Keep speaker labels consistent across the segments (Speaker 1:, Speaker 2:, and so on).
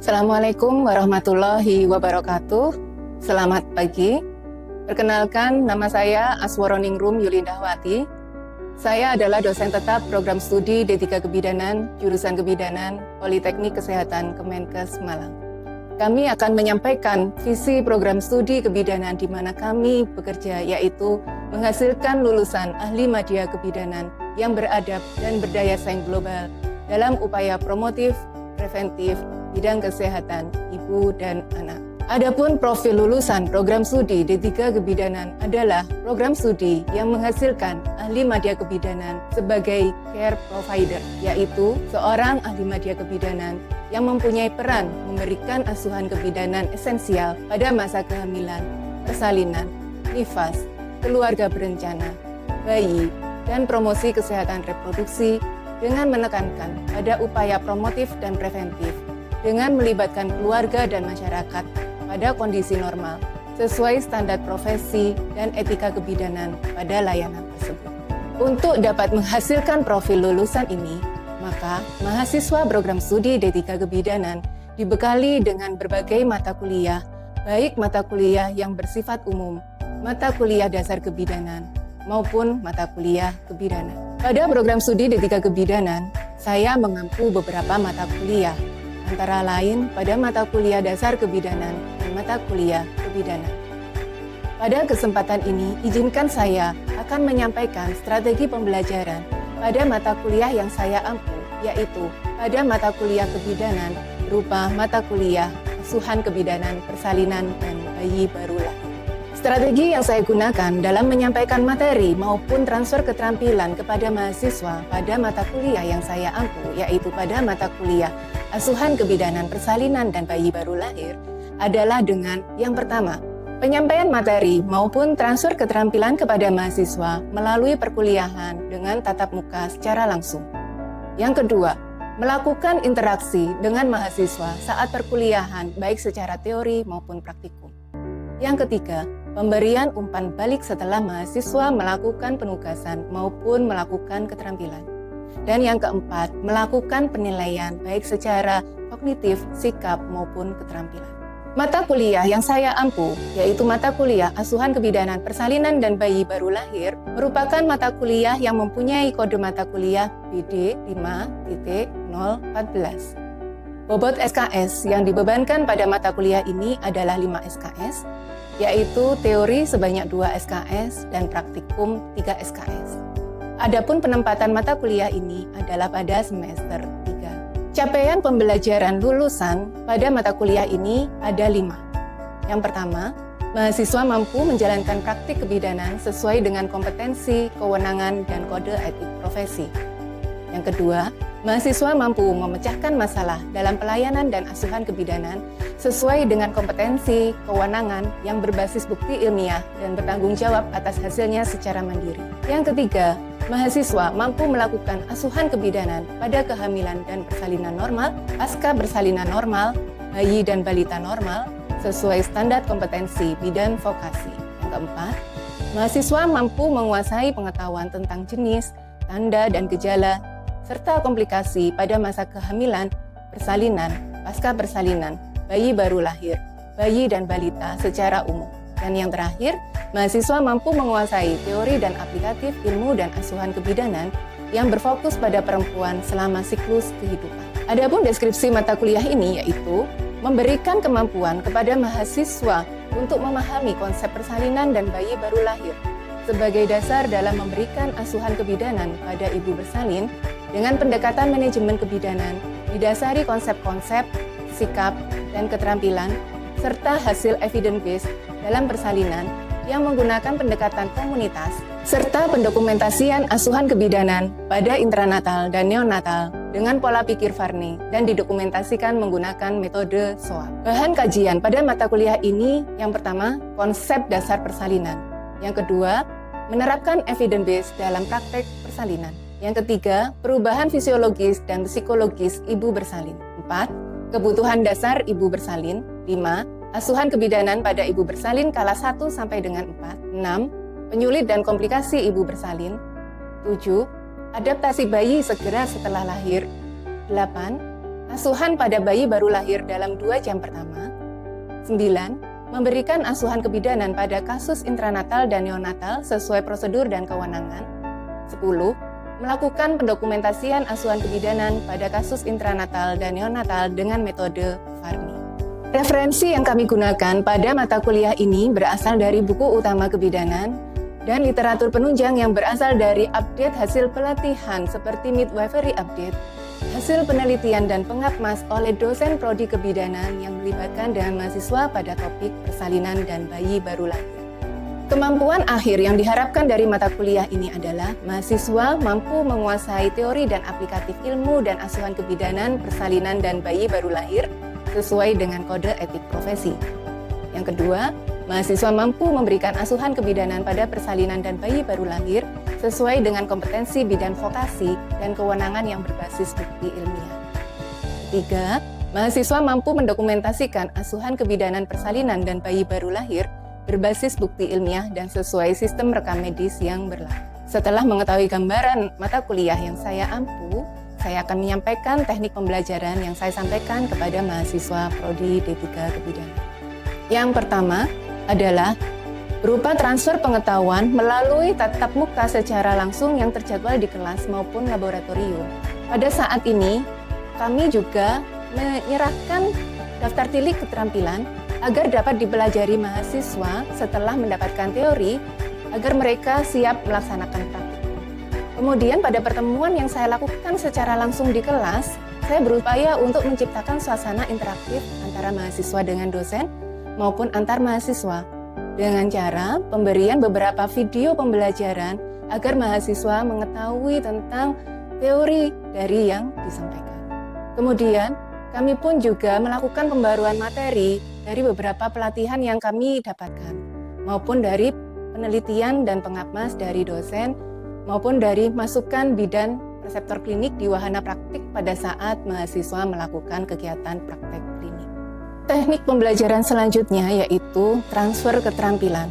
Speaker 1: Assalamualaikum warahmatullahi wabarakatuh. Selamat pagi. Perkenalkan, nama saya Aswaroningrum Yulindawati. Saya adalah dosen tetap program studi D3 Kebidanan, jurusan Kebidanan, Politeknik Kesehatan Kemenkes Malang. Kami akan menyampaikan visi program studi kebidanan di mana kami bekerja, yaitu menghasilkan lulusan ahli media kebidanan yang beradab dan berdaya saing global dalam upaya promotif, preventif, bidang kesehatan ibu dan anak. Adapun profil lulusan program studi D3 Kebidanan adalah program studi yang menghasilkan ahli media kebidanan sebagai care provider, yaitu seorang ahli media kebidanan yang mempunyai peran memberikan asuhan kebidanan esensial pada masa kehamilan, persalinan, nifas, keluarga berencana, bayi, dan promosi kesehatan reproduksi dengan menekankan pada upaya promotif dan preventif dengan melibatkan keluarga dan masyarakat pada kondisi normal sesuai standar profesi dan etika kebidanan pada layanan tersebut. Untuk dapat menghasilkan profil lulusan ini, maka mahasiswa program studi D3 Kebidanan dibekali dengan berbagai mata kuliah, baik mata kuliah yang bersifat umum, mata kuliah dasar kebidanan, maupun mata kuliah kebidanan. Pada program studi D3 Kebidanan, saya mengampu beberapa mata kuliah, antara lain pada mata kuliah dasar kebidanan dan mata kuliah kebidanan. Pada kesempatan ini, izinkan saya akan menyampaikan strategi pembelajaran pada mata kuliah yang saya ampu, yaitu pada mata kuliah kebidanan berupa mata kuliah asuhan kebidanan, persalinan, dan bayi baru lahir. Strategi yang saya gunakan dalam menyampaikan materi maupun transfer keterampilan kepada mahasiswa pada mata kuliah yang saya ampu, yaitu pada mata kuliah asuhan kebidanan, persalinan, dan bayi baru lahir, adalah dengan yang pertama, penyampaian materi maupun transfer keterampilan kepada mahasiswa melalui perkuliahan dengan tatap muka secara langsung. Yang kedua, melakukan interaksi dengan mahasiswa saat perkuliahan baik secara teori maupun praktikum. Yang ketiga, pemberian umpan balik setelah mahasiswa melakukan penugasan maupun melakukan keterampilan. Dan yang keempat, melakukan penilaian baik secara kognitif, sikap, maupun keterampilan. Mata kuliah yang saya ampu, yaitu mata kuliah asuhan kebidanan, persalinan, dan bayi baru lahir, merupakan mata kuliah yang mempunyai kode mata kuliah BD 5.014. Bobot SKS yang dibebankan pada mata kuliah ini adalah 5 SKS, yaitu teori sebanyak 2 SKS dan praktikum 3 SKS. Adapun penempatan mata kuliah ini adalah pada semester 3. Capaian pembelajaran lulusan pada mata kuliah ini ada 5. Yang pertama, mahasiswa mampu menjalankan praktik kebidanan sesuai dengan kompetensi, kewenangan, dan kode etik profesi. Yang kedua, mahasiswa mampu memecahkan masalah dalam pelayanan dan asuhan kebidanan sesuai dengan kompetensi, kewenangan yang berbasis bukti ilmiah dan bertanggung jawab atas hasilnya secara mandiri. Yang ketiga, mahasiswa mampu melakukan asuhan kebidanan pada kehamilan dan persalinan normal, pasca persalinan normal, bayi dan balita normal, sesuai standar kompetensi bidang vokasi. Yang keempat, mahasiswa mampu menguasai pengetahuan tentang jenis, tanda, dan gejala, serta komplikasi pada masa kehamilan, persalinan, pasca persalinan, bayi baru lahir, bayi dan balita secara umum. Dan yang terakhir, mahasiswa mampu menguasai teori dan aplikatif ilmu dan asuhan kebidanan yang berfokus pada perempuan selama siklus kehidupan. Adapun deskripsi mata kuliah ini yaitu memberikan kemampuan kepada mahasiswa untuk memahami konsep persalinan dan bayi baru lahir sebagai dasar dalam memberikan asuhan kebidanan pada ibu bersalin dengan pendekatan manajemen kebidanan didasari konsep-konsep, sikap, dan keterampilan serta hasil evidence-based dalam persalinan yang menggunakan pendekatan komunitas, serta pendokumentasian asuhan kebidanan pada intranatal dan neonatal dengan pola pikir Varney dan didokumentasikan menggunakan metode SOAP. Bahan kajian pada mata kuliah ini yang pertama, konsep dasar persalinan. Yang kedua, menerapkan evidence-based dalam praktek persalinan. Yang ketiga, perubahan fisiologis dan psikologis ibu bersalin. 4, kebutuhan dasar ibu bersalin. 5, asuhan kebidanan pada ibu bersalin kala 1 sampai dengan 4. 6, penyulit dan komplikasi ibu bersalin. 7, adaptasi bayi segera setelah lahir. 8, asuhan pada bayi baru lahir dalam 2 jam pertama. 9. Memberikan asuhan kebidanan pada kasus intranatal dan neonatal sesuai prosedur dan kewenangan. 10. Melakukan pendokumentasian asuhan kebidanan pada kasus intranatal dan neonatal dengan metode Farmi. Referensi yang kami gunakan pada mata kuliah ini berasal dari buku utama kebidanan dan literatur penunjang yang berasal dari update hasil pelatihan seperti midwifery update, hasil penelitian dan pengapmas oleh dosen prodi kebidanan yang melibatkan dengan mahasiswa pada topik persalinan dan bayi baru lahir. Kemampuan akhir yang diharapkan dari mata kuliah ini adalah mahasiswa mampu menguasai teori dan aplikatif ilmu dan asuhan kebidanan, persalinan, dan bayi baru lahir sesuai dengan kode etik profesi. Yang kedua, mahasiswa mampu memberikan asuhan kebidanan pada persalinan dan bayi baru lahir sesuai dengan kompetensi bidang vokasi dan kewenangan yang berbasis bukti ilmiah. Ketiga, mahasiswa mampu mendokumentasikan asuhan kebidanan persalinan dan bayi baru lahir berbasis bukti ilmiah dan sesuai sistem rekam medis yang berlaku. Setelah mengetahui gambaran mata kuliah yang saya ampu, saya akan menyampaikan teknik pembelajaran yang saya sampaikan kepada mahasiswa Prodi D3 Kebidanan. Yang pertama adalah berupa transfer pengetahuan melalui tatap muka secara langsung yang terjadwal di kelas maupun laboratorium. Pada saat ini, kami juga menyerahkan daftar tilik keterampilan agar dapat dipelajari mahasiswa setelah mendapatkan teori agar mereka siap melaksanakan praktik. Kemudian pada pertemuan yang saya lakukan secara langsung di kelas, saya berupaya untuk menciptakan suasana interaktif antara mahasiswa dengan dosen maupun antar mahasiswa dengan cara pemberian beberapa video pembelajaran agar mahasiswa mengetahui tentang teori dari yang disampaikan. Kemudian, kami pun juga melakukan pembaruan materi dari beberapa pelatihan yang kami dapatkan, maupun dari penelitian dan pengapmas dari dosen, maupun dari masukan bidan reseptor klinik di wahana praktik pada saat mahasiswa melakukan kegiatan praktek klinik. Teknik pembelajaran selanjutnya yaitu transfer keterampilan.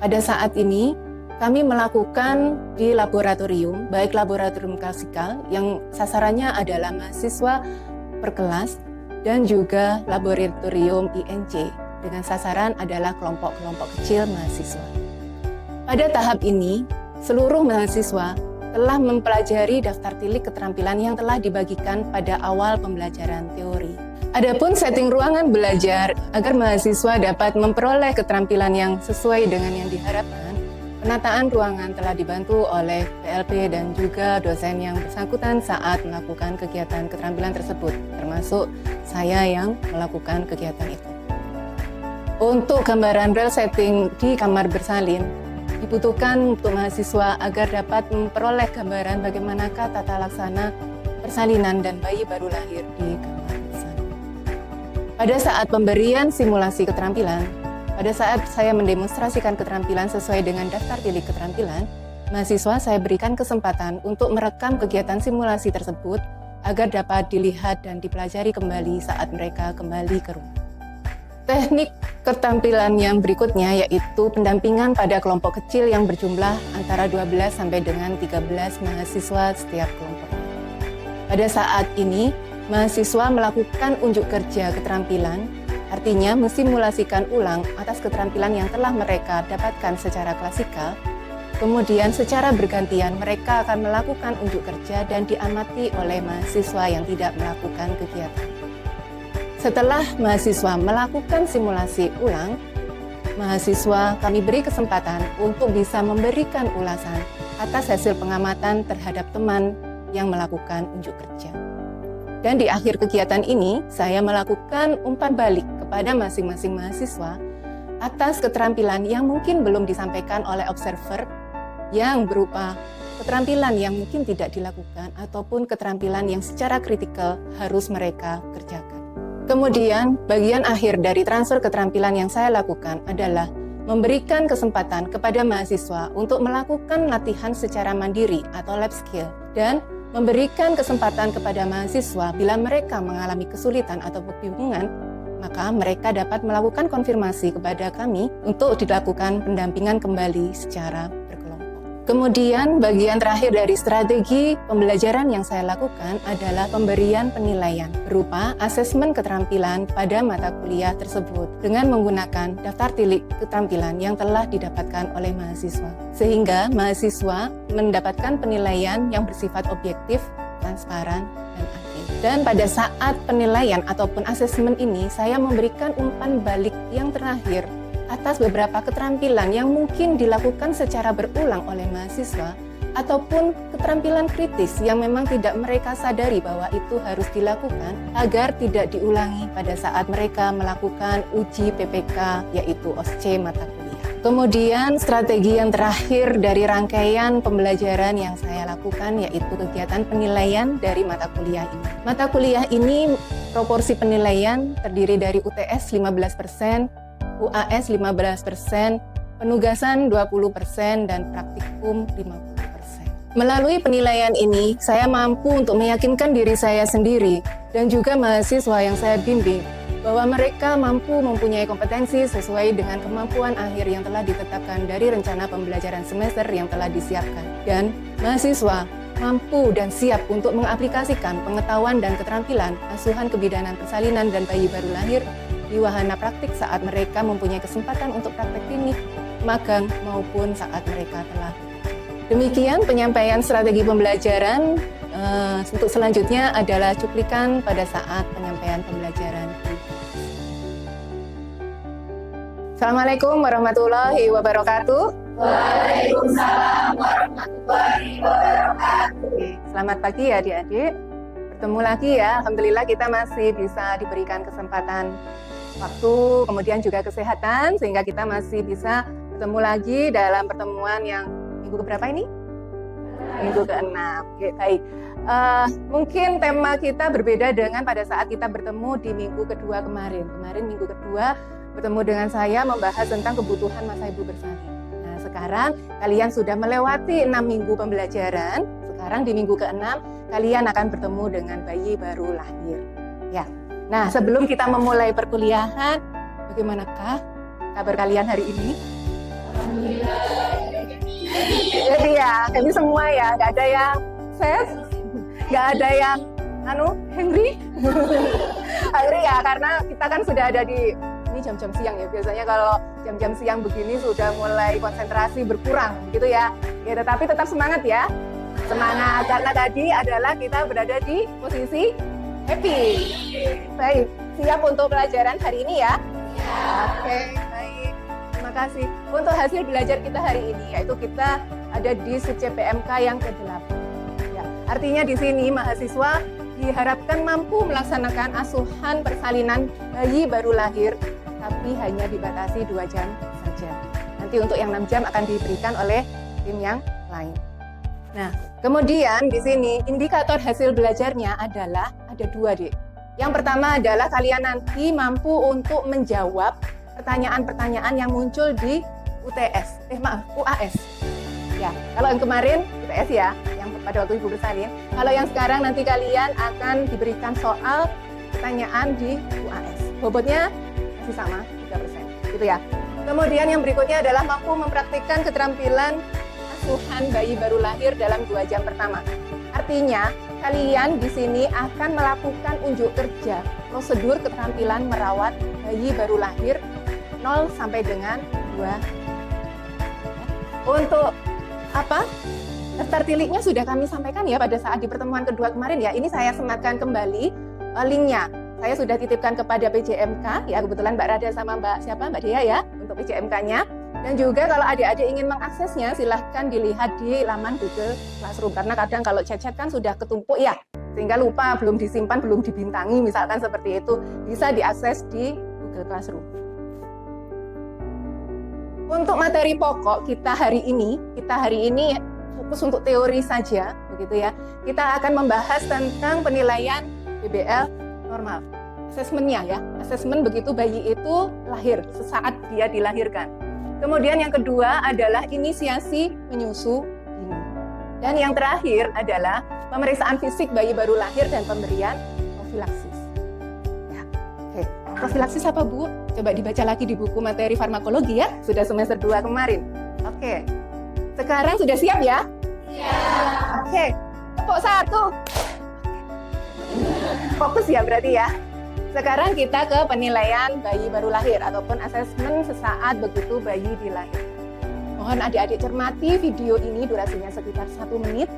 Speaker 1: Pada saat ini, kami melakukan di laboratorium, baik laboratorium klasikal yang sasarannya adalah mahasiswa per kelas, dan juga laboratorium INC dengan sasaran adalah kelompok-kelompok kecil mahasiswa. Pada tahap ini, seluruh mahasiswa telah mempelajari daftar tilik keterampilan yang telah dibagikan pada awal pembelajaran teori. Adapun setting ruangan belajar agar mahasiswa dapat memperoleh keterampilan yang sesuai dengan yang diharapkan, penataan ruangan telah dibantu oleh PLP dan juga dosen yang bersangkutan saat melakukan kegiatan keterampilan tersebut, termasuk saya yang melakukan kegiatan itu. Untuk gambaran real setting di kamar bersalin, dibutuhkan untuk mahasiswa agar dapat memperoleh gambaran bagaimanakah tata laksana persalinan dan bayi baru lahir di kamar bersalin. Pada saat pemberian simulasi keterampilan, pada saat saya mendemonstrasikan keterampilan sesuai dengan daftar tilik keterampilan, mahasiswa saya berikan kesempatan untuk merekam kegiatan simulasi tersebut agar dapat dilihat dan dipelajari kembali saat mereka kembali ke rumah. Teknik keterampilan yang berikutnya yaitu pendampingan pada kelompok kecil yang berjumlah antara 12 sampai dengan 13 mahasiswa setiap kelompok. Pada saat ini, mahasiswa melakukan unjuk kerja keterampilan, artinya mensimulasikan ulang atas keterampilan yang telah mereka dapatkan secara klasikal. Kemudian secara bergantian mereka akan melakukan unjuk kerja dan diamati oleh mahasiswa yang tidak melakukan kegiatan. Setelah mahasiswa melakukan simulasi ulang, mahasiswa kami beri kesempatan untuk bisa memberikan ulasan atas hasil pengamatan terhadap teman yang melakukan unjuk kerja. Dan di akhir kegiatan ini, saya melakukan umpan balik kepada masing-masing mahasiswa atas keterampilan yang mungkin belum disampaikan oleh observer yang berupa keterampilan yang mungkin tidak dilakukan ataupun keterampilan yang secara kritikal harus mereka kerjakan. Kemudian, bagian akhir dari transfer keterampilan yang saya lakukan adalah memberikan kesempatan kepada mahasiswa untuk melakukan latihan secara mandiri atau lab skill dan memberikan kesempatan kepada mahasiswa bila mereka mengalami kesulitan atau kebingungan, maka mereka dapat melakukan konfirmasi kepada kami untuk dilakukan pendampingan kembali secara berkelompok. Kemudian bagian terakhir dari strategi pembelajaran yang saya lakukan adalah pemberian penilaian berupa asesmen keterampilan pada mata kuliah tersebut dengan menggunakan daftar tilik keterampilan yang telah didapatkan oleh mahasiswa. Sehingga mahasiswa mendapatkan penilaian yang bersifat objektif, transparan, dan adil. Dan pada saat penilaian ataupun asesmen ini, saya memberikan umpan balik yang terakhir atas beberapa keterampilan yang mungkin dilakukan secara berulang oleh mahasiswa ataupun keterampilan kritis yang memang tidak mereka sadari bahwa itu harus dilakukan agar tidak diulangi pada saat mereka melakukan uji PPK yaitu OSCE mata kuliah. Kemudian strategi yang terakhir dari rangkaian pembelajaran yang saya lakukan yaitu kegiatan penilaian dari mata kuliah ini. Mata kuliah ini proporsi penilaian terdiri dari UTS 15%, UAS 15%, penugasan 20%, dan praktikum 50%. Melalui penilaian ini, saya mampu untuk meyakinkan diri saya sendiri dan juga mahasiswa yang saya bimbing bahwa mereka mampu mempunyai kompetensi sesuai dengan kemampuan akhir yang telah ditetapkan dari rencana pembelajaran semester yang telah disiapkan. Dan mahasiswa mampu dan siap untuk mengaplikasikan pengetahuan dan keterampilan asuhan kebidanan persalinan dan bayi baru lahir di wahana praktik saat mereka mempunyai kesempatan untuk praktek klinik, magang, maupun saat mereka telah. Demikian penyampaian strategi pembelajaran. Untuk selanjutnya adalah cuplikan pada saat penyampaian pembelajaran. Assalamualaikum warahmatullahi wabarakatuh.
Speaker 2: Waalaikumsalam warahmatullahi wabarakatuh.
Speaker 1: Selamat pagi ya adik-adik. Bertemu lagi ya, Alhamdulillah kita masih bisa diberikan kesempatan waktu, kemudian juga kesehatan, sehingga kita masih bisa bertemu lagi dalam pertemuan yang minggu keberapa ini? Minggu ke-6. Oke, baik. Mungkin tema kita berbeda dengan pada saat kita bertemu di minggu kedua kemarin. Kemarin minggu kedua bertemu dengan saya membahas tentang kebutuhan masa ibu bersalin. Nah, sekarang kalian sudah melewati 6 minggu pembelajaran. Sekarang di minggu ke-6 kalian akan bertemu dengan bayi baru lahir. Ya. Nah, sebelum kita memulai perkuliahan, bagaimanakah kabar kalian hari ini? Jadi ya, kami semua ya, nggak ada yang set, nggak ada yang hungry. Hungry ya, karena kita kan sudah ada di ini jam-jam siang ya. Biasanya kalau jam-jam siang begini sudah mulai konsentrasi berkurang, gitu ya. Ya, tetapi tetap semangat ya. Semangat, karena tadi adalah kita berada di posisi happy. Baik, siap untuk pelajaran hari ini ya? Ya. Oke, baik. Terima kasih. Untuk hasil belajar kita hari ini, yaitu kita ada di CPMK yang ke-8. Ya, artinya di sini mahasiswa diharapkan mampu melaksanakan asuhan persalinan bayi baru lahir, tapi hanya dibatasi 2 jam saja. Nanti untuk yang 6 jam akan diberikan oleh tim yang lain. Nah, kemudian di sini indikator hasil belajarnya adalah ada 2, Dek. Yang pertama adalah kalian nanti mampu untuk menjawab pertanyaan-pertanyaan yang muncul di UAS. Ya, kalau yang kemarin UTS ya, yang pada waktu ibu bersalin. Kalau yang sekarang nanti kalian akan diberikan soal pertanyaan di UAS. Bobotnya masih sama 3%, gitu ya. Kemudian yang berikutnya adalah mampu mempraktikkan keterampilan asuhan bayi baru lahir dalam 2 jam pertama. Artinya, kalian di sini akan melakukan unjuk kerja prosedur keterampilan merawat bayi baru lahir 0 sampai dengan 2. Untuk apa? Daftar tiliknya sudah kami sampaikan ya pada saat di pertemuan kedua kemarin ya. Ini saya sematkan kembali linknya. Saya sudah titipkan kepada PJMK ya, kebetulan Mbak Rada sama Mbak Dea ya untuk PJMK-nya. Dan juga kalau adik-adik ingin mengaksesnya, silahkan dilihat di laman Google Classroom. Karena kadang kalau chat-chat kan sudah ketumpuk ya, sehingga lupa, belum disimpan, belum dibintangi, misalkan seperti itu. Bisa diakses di Google Classroom. Untuk materi pokok kita hari ini fokus untuk teori saja, begitu ya. Kita akan membahas tentang penilaian BBL normal. Asesmennya ya, asesmen begitu bayi itu lahir, sesaat dia dilahirkan. Kemudian yang kedua adalah inisiasi menyusu dini. Dan yang terakhir adalah pemeriksaan fisik bayi baru lahir dan pemberian profilaksis. Ya, oke. Profilaksis apa, Bu? Coba dibaca lagi di buku materi farmakologi ya, sudah semester 2 kemarin. Oke. Sekarang sudah siap ya?
Speaker 2: Siap.
Speaker 1: Oke, tepuk satu. Fokus ya berarti ya. Sekarang kita ke penilaian bayi baru lahir ataupun asesmen sesaat begitu bayi dilahirkan. Mohon adik-adik cermati video ini durasinya sekitar 1 menit.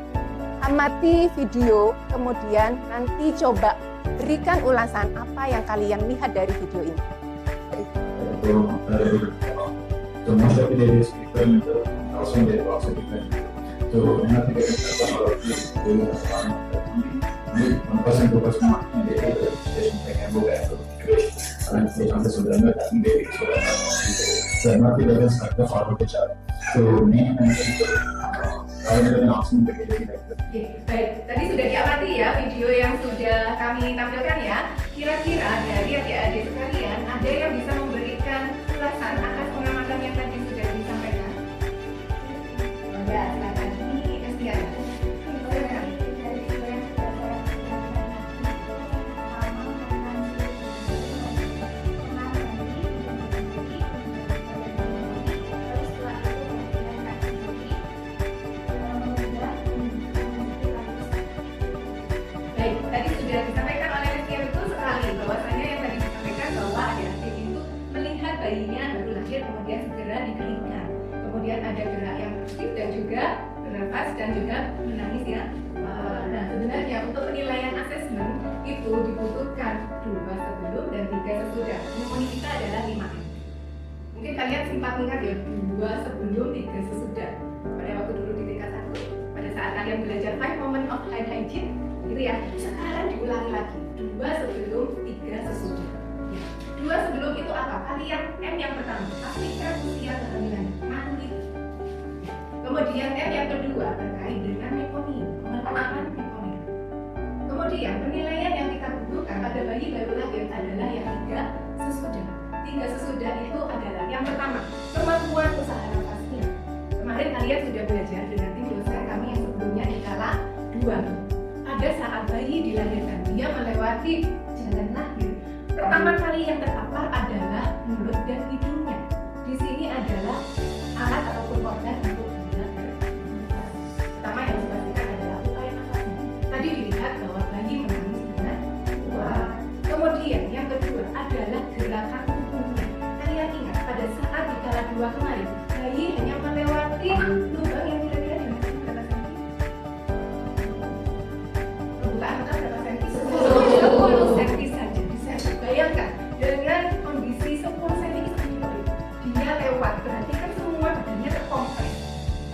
Speaker 1: Amati video, kemudian nanti coba berikan ulasan apa yang kalian lihat dari video ini.
Speaker 3: Most of it is different, also there are also different. So nothing that is about this, they will respond. 1% 2% marking the registration can go back to and so sampai sebenarnya tak sendiri dan nanti dia start ke forward ke cara. So ini kalau kita langsung begitu kita.
Speaker 1: Baik, tadi sudah diamati ya video yang sudah kami tampilkan ya. Kira-kira dari adik-adik sekalian ada yang bisa memberikan ulasan atas pengamatan yang tadi sudah disampaikan? Ya, silakan. Ini Estiara. Silakan. Baik, tadi sudah disampaikan oleh Estiara betul sekali bahwasanya yang tadi disampaikan bahwa adik-adik itu melihat bayinya baru lahir kemudian segera dikeringkan. Kemudian ada gerak yang aktif dan juga bernafas dan juga menangis ya. Nah sebenarnya untuk penilaian asesmen itu dibutuhkan 2 sebelum dan 3 sesudah. Pneumonia kita adalah 5M. Mungkin kalian sempat ingat ya 2 sebelum 3 sesudah. Pada waktu dulu di tingkat 1, pada saat kalian belajar 5 moment of hand hygiene gitu ya. Sekarang diulangi lagi 2 sebelum 3 sesudah. Ya. 2 sebelum itu apa? Kalian M yang pertama, pastikan usia kehamilan maturi. Kemudian M yang kedua terkait dengan meponim, pengetahuan meponim. Kemudian penilaian yang kita butuhkan pada bayi baru lahir adalah yang 3 sesudah. 3 sesudah itu adalah yang pertama, kemampuan usaha nafasnya. Kemarin kalian sudah belajar dengan tim dosen kami yang sebelumnya di kala 2. Pada saat bayi dilahirkan, dia melewati jalan lahir. Pertama kali yang terpapar adalah mulut dan hidungnya. Di sini adalah alat ataupun organ untuk dia bernafas. Pertama yang dipastikan adalah upaya nafasnya. Tadi dilihat bahwa bayi menangis dengan kuat. Kemudian yang kedua adalah gerakan tubuhnya. Kalian ingat pada saat di kala 2 kemarin, bayi hanya melewati lubang yang kira-kira dimensi berapa senti? Pembukaan mata berapa senti? 10 senti saja. Bisa bayangkan dengan kondisi 10 senti dia lewat, berarti kan semua badannya terkompres.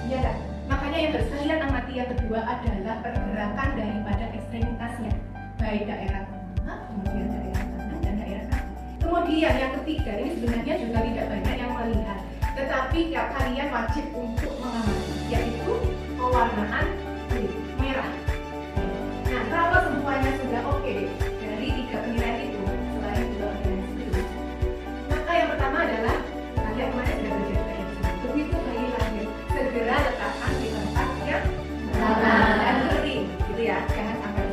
Speaker 1: Iya kan? Makanya yang harus kalian amati yang kedua adalah pergerakan daripada ekstremitasnya, baik daerah tengah, kemudian daerah tangan dan daerah kaki. Kemudian yang ketiga ini sebenarnya juga tidak banyak yang melihat, tetapi kalian wajib untuk mengamati, yaitu pewarnaan kulit merah. Nah, kalau semuanya sudah oke dari 3 penilaian itu, selain 2 penilaian sebelum, maka yang pertama adalah kalian kemarin sudah belajar kayak gini. Begitu bayi lahir, segera letakkan di tempat yang hangat dan kering, gitu ya. Jangan sampai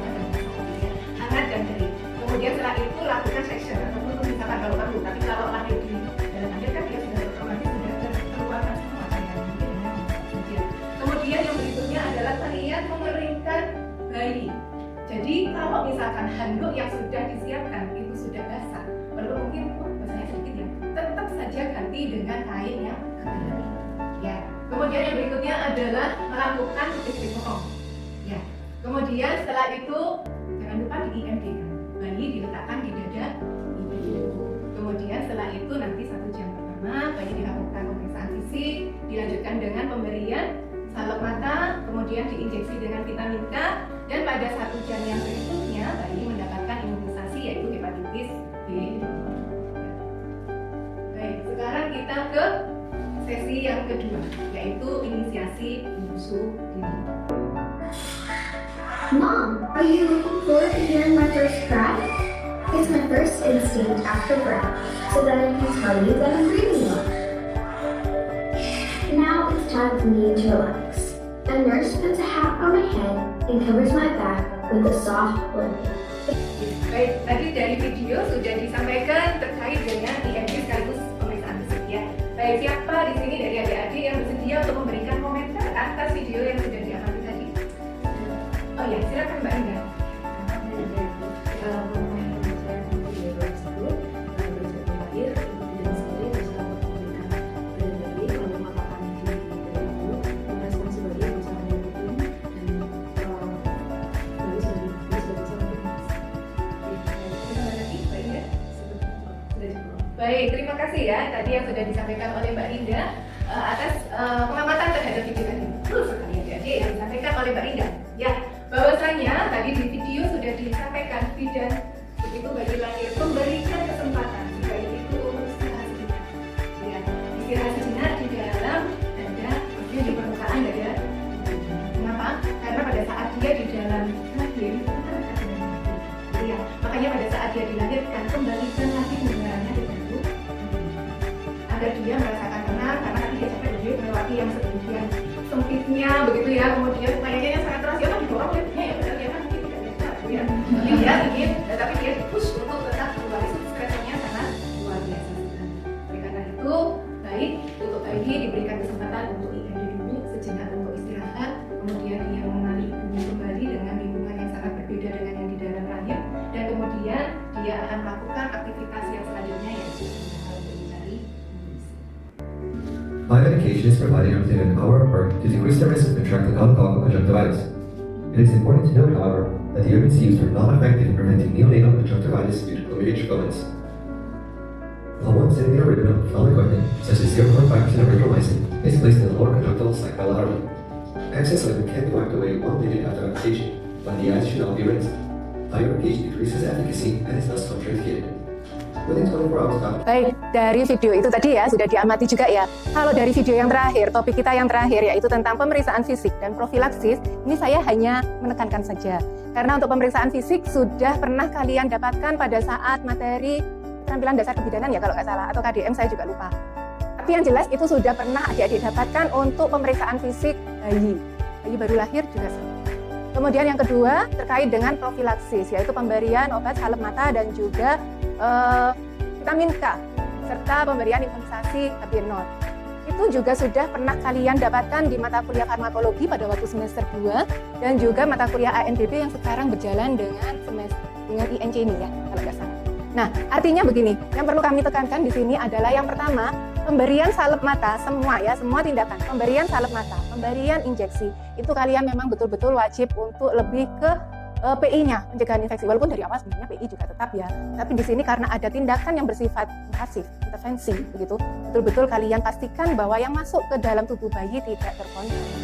Speaker 1: hangat dan kering. Kemudian setelah itu lakukan section ataupun misalkan kalau perlu. Tapi kalau lahir di dalam air kan dia sudah otomatis sudah terkeluarkan semua cairan dengan kecil. Kemudian yang berikutnya adalah kalian mengeringkan bayi. Jadi kalau misalkan handuk yang sudah disiapkan itu sudah basah, perlu mungkin basahnya sedikit ya, tetap saja ganti dengan kain yang kering. Ya. Kemudian yang berikutnya adalah melakukan istri bohong. Ya. Kemudian setelah itu jangan lupa di IMD kan. Bayi diletakkan di dada ibu. Kemudian setelah itu nanti 1 jam pertama bayi dilakukan pemeriksaan fisik, dilanjutkan dengan pemberian salep mata, kemudian diinjeksi dengan vitamin K, dan pada 1 jam yang berikutnya bayi mendapatkan imunisasi yaitu hepatitis B. Baik, sekarang kita ke sesi yang kedua, yaitu inisiasi menyusu dini.
Speaker 4: Mom, are you looking forward to hearing my first cry? It's my first instinct after birth, so that I can tell you that I'm breathing well. Now it's time for me to relax. A nurse puts a hat on my head and covers my back with a soft blanket.
Speaker 1: Baik, tadi dari video sudah disampaikan terkait dengan IMG sekaligus pemeriksaan fisik ya. Baik, siapa di sini dari adik-adik yang bersedia untuk memberikan komentar
Speaker 5: atas video yang sudah diamati tadi? Oh ya, silakan Mbak Indah. Baik, terima kasih ya tadi yang sudah disampaikan oleh Mbak Rinda atas pengamatan terhadap video tadi. Betul sekali adik-adik yang disampaikan oleh Mbak Rinda. Ya, bahwasanya tadi di video sudah disampaikan bidan begitu bayi lahir memberikan kesempatan bayi itu untuk istirahat sejenak. Ya, istirahat sejenak di dalam dada, maksudnya di permukaan dada. Kenapa? Karena pada saat dia di dalam lahir itu kan dekat dengan mati. Ya, makanya pada saat dia dilahirkan kembalikan lagi udaranya di dagu agar dia merasakan tenang karena kan dia capek berdiri melewati yang sedemikian sempitnya begitu ya, kemudian kayaknya sangat keras ya kan didorong lihatnya ya padahal dia kan mungkin tidak bisa gitu ya. Jadi dia ingin, tapi dia push untuk tetap kembali subscribe-nya sangat luar biasa. Oleh karena itu baik untuk bayi diberikan kesempatan untuk IMD dulu sejenak untuk istirahat, kemudian dia mengenali ibunya kembali dengan lingkungan yang sangat berbeda dengan yang di dalam rahim, dan kemudian dia akan melakukan aktivitas yang selanjutnya yaitu mencari nutrisi.
Speaker 6: Biomedication is provided within an hour of birth to decrease the risk of contracting congenital conjunctivitis. It is important to note, however, that the urgency used are not effective in preventing neonatal conjunctivitis due to chlamydia trachomatis. While 1 centimeter ribbon of film equipment, such as 0.5% of erythromycin, is placed in the lower conjunctival sac bilaterally, excess liquid can be wiped away 1 minute after application, when the eyes should not be rinsed. Bioapplication decreases efficacy and is thus contraindicated. Within 24 hours after
Speaker 1: Baik, dari video itu tadi ya sudah diamati juga ya. Kalau dari video yang terakhir, topik kita yang terakhir yaitu tentang pemeriksaan fisik dan profilaksis, ini saya hanya menekankan saja. Karena untuk pemeriksaan fisik sudah pernah kalian dapatkan pada saat materi keterampilan dasar kebidanan ya kalau nggak salah, atau KDM saya juga lupa. Tapi yang jelas itu sudah pernah adik-adik dapatkan untuk pemeriksaan fisik bayi baru lahir juga sama. Kemudian yang kedua terkait dengan profilaksis, yaitu pemberian obat salep mata dan juga vitamin K serta pemberian imunisasi HB0. Itu juga sudah pernah kalian dapatkan di mata kuliah farmakologi pada waktu semester 2 dan juga mata kuliah ANBB yang sekarang berjalan dengan INC ini ya kalau nggak salah. Nah, artinya begini, yang perlu kami tekankan di sini adalah yang pertama, pemberian salep mata, semua tindakan, pemberian salep mata, pemberian injeksi, itu kalian memang betul-betul wajib untuk lebih ke PI-nya, pencegahan infeksi. Walaupun dari awal sebenarnya PI juga tetap ya, tapi di sini karena ada tindakan yang bersifat invasif, intervensi, begitu, betul-betul kalian pastikan bahwa yang masuk ke dalam tubuh bayi tidak terkontaminasi.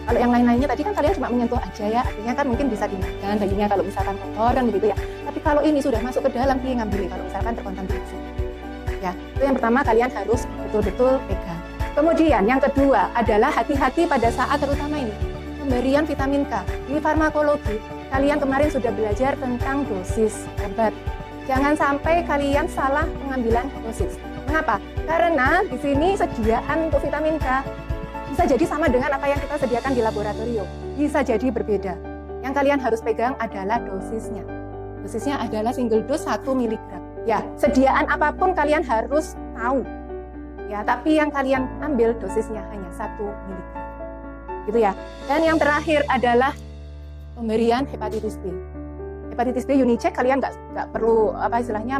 Speaker 1: Kalau yang lain-lainnya tadi kan kalian cuma menyentuh aja ya, artinya kan mungkin bisa dimakan bayinya kalau misalkan kotor kan begitu ya. Tapi kalau ini sudah masuk ke dalam, dia ngambil kalau misalkan terkontaminasi. Ya, itu yang pertama kalian harus betul-betul pegang. Kemudian yang kedua adalah hati-hati pada saat terutama ini pemberian vitamin K. Di farmakologi, kalian kemarin sudah belajar tentang dosis obat. Jangan sampai kalian salah pengambilan dosis. Mengapa? Karena di sini sediaan untuk vitamin K bisa jadi sama dengan apa yang kita sediakan di laboratorium. Bisa jadi berbeda. Yang kalian harus pegang adalah dosisnya. Dosisnya adalah single dose 1 mg. Ya, sediaan apapun kalian harus tahu. Ya, tapi yang kalian ambil dosisnya hanya 1 mg. Gitu ya. Dan yang terakhir adalah pemberian hepatitis B. Hepatitis B Unicheck kalian nggak perlu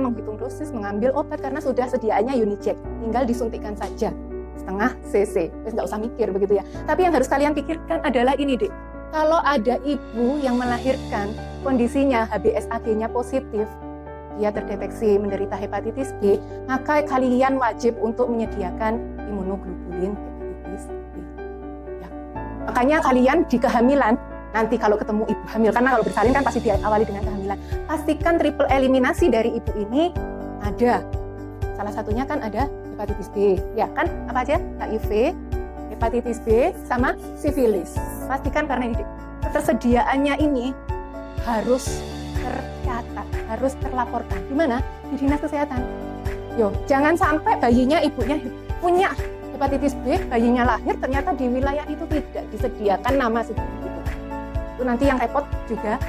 Speaker 1: menghitung dosis, mengambil obat karena sudah sediaannya Unicheck. Tinggal disuntikkan saja. Setengah cc, terus nggak usah mikir begitu ya. Tapi yang harus kalian pikirkan adalah ini dek, kalau ada ibu yang melahirkan kondisinya HbSAg-nya positif, dia terdeteksi menderita hepatitis B, maka kalian wajib untuk menyediakan imunoglobulin hepatitis B. Ya. Makanya kalian di kehamilan, nanti kalau ketemu ibu hamil, karena kalau bersalin kan pasti diawali dengan kehamilan, pastikan triple eliminasi dari ibu ini ada. Salah satunya kan ada hepatitis B, ya kan? Apa aja? HIV, hepatitis B, sama sifilis. Pastikan karena ini ketersediaannya ini harus tercatat, harus terlaporkan. Di mana? Di dinas kesehatan. Yo, jangan sampai bayinya ibunya punya hepatitis B, bayinya lahir ternyata di wilayah itu tidak disediakan nama seperti itu. Itu nanti yang repot juga.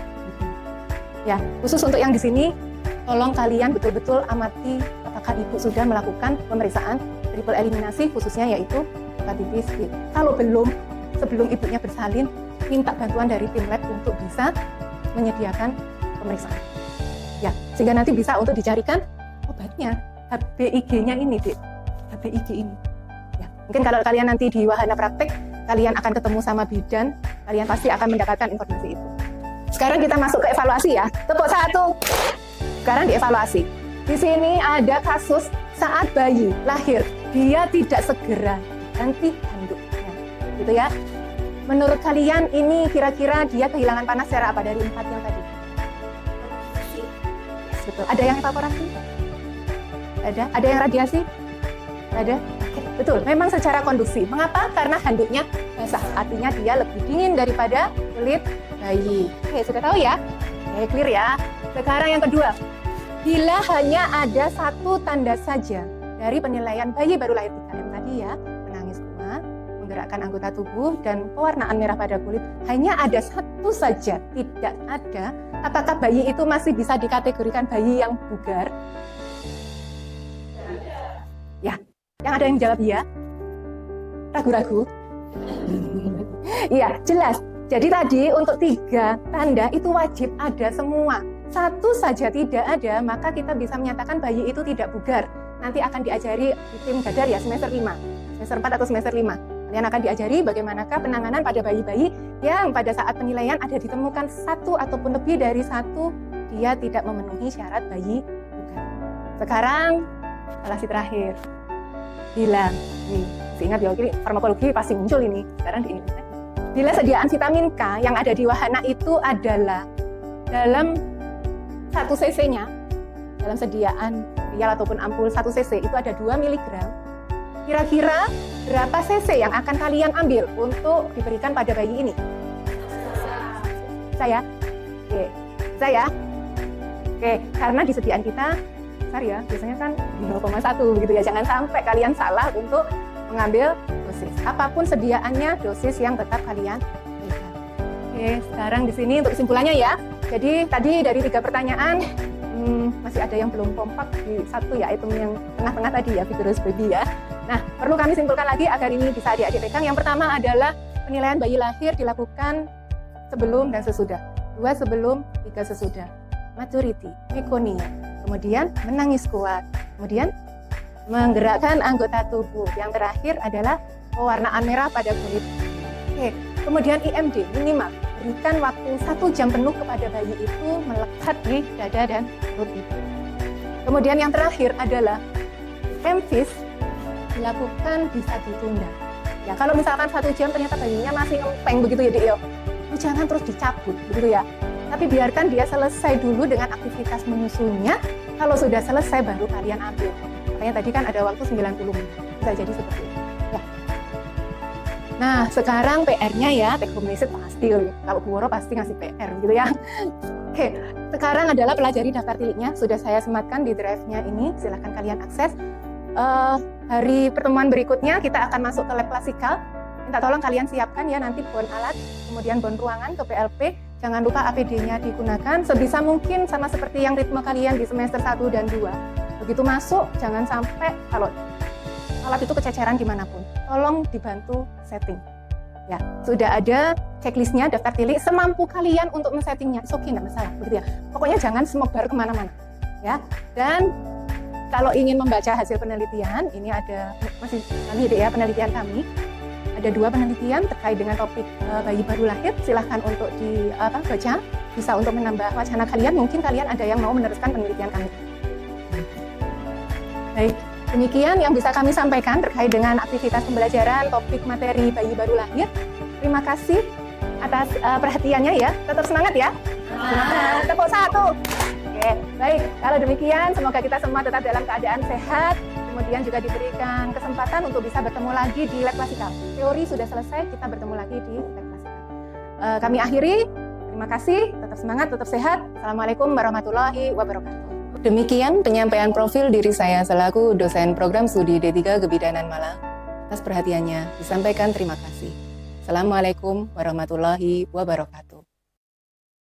Speaker 1: Ya, khusus untuk yang di sini, tolong kalian betul-betul amati apakah ibu sudah melakukan pemeriksaan triple eliminasi khususnya yaitu hepatitis B. Kalau belum, sebelum ibunya bersalin, minta bantuan dari tim lab untuk bisa menyediakan pemeriksaan. Ya, sehingga nanti bisa untuk dicarikan obatnya. HBIG-nya ini, Dek. HBIG ini. Ya, mungkin kalau kalian nanti di wahana praktek, kalian akan ketemu sama bidan, kalian pasti akan mendapatkan informasi itu. Sekarang kita masuk ke evaluasi ya. Tepuk 1. Sekarang dievaluasi. Di sini ada kasus saat bayi lahir, dia tidak segera ganti handuknya. Gitu ya. Menurut kalian ini kira-kira dia kehilangan panas secara apa dari 4 yang tadi? Yes, betul. Ada yang evaporasi? Ada yang radiasi? Ada? Oke, betul. Memang secara konduksi. Mengapa? Karena handuknya basah. Artinya dia lebih dingin daripada kulit bayi. Oke, sudah tahu ya? Oke, clear ya. Sekarang yang kedua. Bila hanya ada satu tanda saja dari penilaian bayi baru lahir 3M tadi ya, menangis kuat, menggerakkan anggota tubuh, dan pewarnaan merah pada kulit, hanya ada satu saja tidak ada, apakah bayi itu masih bisa dikategorikan bayi yang bugar? Ya, yang ada yang jawab ya? Ragu-ragu? Iya, jelas. Jadi tadi untuk 3 tanda itu wajib ada semua. Satu saja tidak ada, maka kita bisa menyatakan bayi itu tidak bugar. Nanti akan diajari di tim Gadar ya, semester 5, semester 4 atau semester 5. Kalian akan diajari bagaimanakah penanganan pada bayi-bayi yang pada saat penilaian ada ditemukan 1 ataupun lebih dari 1 dia tidak memenuhi syarat bayi bugar. Sekarang evaluasi terakhir. Bila, nih, ingat ya, ini farmakologi pasti muncul ini. Sekarang di ini. Bila sediaan vitamin K yang ada di wahana itu adalah dalam 1 cc-nya, dalam sediaan vial ataupun ampul 1 cc itu ada 2 mg. Kira-kira berapa cc yang akan kalian ambil untuk diberikan pada bayi ini? Saya? Oke. Saya? Oke, karena di sediaan kita besar ya, biasanya kan 0,1 gitu ya. Jangan sampai kalian salah untuk mengambil dosis. Apapun sediaannya, dosis yang tetap kalian berikan. Oke, sekarang di sini untuk kesimpulannya ya. Jadi tadi dari 3 pertanyaan, masih ada yang belum kompak di 1 ya, item yang tengah-tengah tadi ya, vigorous baby ya. Nah, perlu kami simpulkan lagi agar ini bisa adik-adik pegang. Yang pertama adalah penilaian bayi lahir dilakukan sebelum dan sesudah. 2 sebelum, 3 sesudah. Maturity, mekonia. Kemudian menangis kuat. Kemudian menggerakkan anggota tubuh. Yang terakhir adalah pewarnaan merah pada kulit. Oke. Kemudian IMD minimal. Berikan waktu 1 jam penuh kepada bayi itu melekat di dada dan perut ibu. Kemudian yang terakhir adalah MFIS dilakukan bisa ditunda. Ya, kalau misalkan 1 jam ternyata bayinya masih ngempeng begitu ya, Dek, jangan terus dicabut begitu ya. Tapi biarkan dia selesai dulu dengan aktivitas menyusunya. Kalau sudah selesai baru kalian ambil. Makanya tadi kan ada waktu 90 menit. Bisa jadi seperti itu. Ya. Nah, sekarang PR-nya ya, take home message pasti. Kalau Bu Woro pasti ngasih PR gitu ya. Oke, sekarang adalah pelajari daftar tiliknya. Sudah saya sematkan di drive-nya ini. Silahkan kalian akses. Hari pertemuan berikutnya kita akan masuk ke lab klasikal. Minta tolong kalian siapkan ya nanti bon alat, kemudian bon ruangan ke PLP. Jangan lupa APD-nya digunakan sebisa mungkin sama seperti yang ritme kalian di semester 1 dan 2. Begitu masuk, jangan sampai kalau alat itu kececeran dimanapun. Tolong dibantu setting. Ya, sudah ada checklistnya, daftar tilik, semampu kalian untuk men-settingnya. Oke, nggak masalah, begitu ya. Pokoknya jangan smobar kemana-mana. Ya, dan kalau ingin membaca hasil penelitian, ini ada masih kali ya penelitian kami. Ada 2 penelitian terkait dengan topik bayi baru lahir. Silahkan untuk dibaca, bisa untuk menambah wacana kalian. Mungkin kalian ada yang mau meneruskan penelitian kami. Baik, demikian yang bisa kami sampaikan terkait dengan aktivitas pembelajaran topik materi bayi baru lahir. Terima kasih atas perhatiannya ya. Tetap semangat ya. Semangat. Tepuk 1. Oke, baik. Kalau demikian, semoga kita semua tetap dalam keadaan sehat. Kemudian juga diberikan kesempatan untuk bisa bertemu lagi di lab klasikal. Teori sudah selesai, kita bertemu lagi di lab klasikal. Kami akhiri, terima kasih, tetap semangat, tetap sehat. Assalamualaikum warahmatullahi wabarakatuh. Demikian penyampaian profil diri saya selaku dosen program studi D3 Kebidanan Malang. Atas perhatiannya, disampaikan terima kasih. Assalamualaikum warahmatullahi wabarakatuh.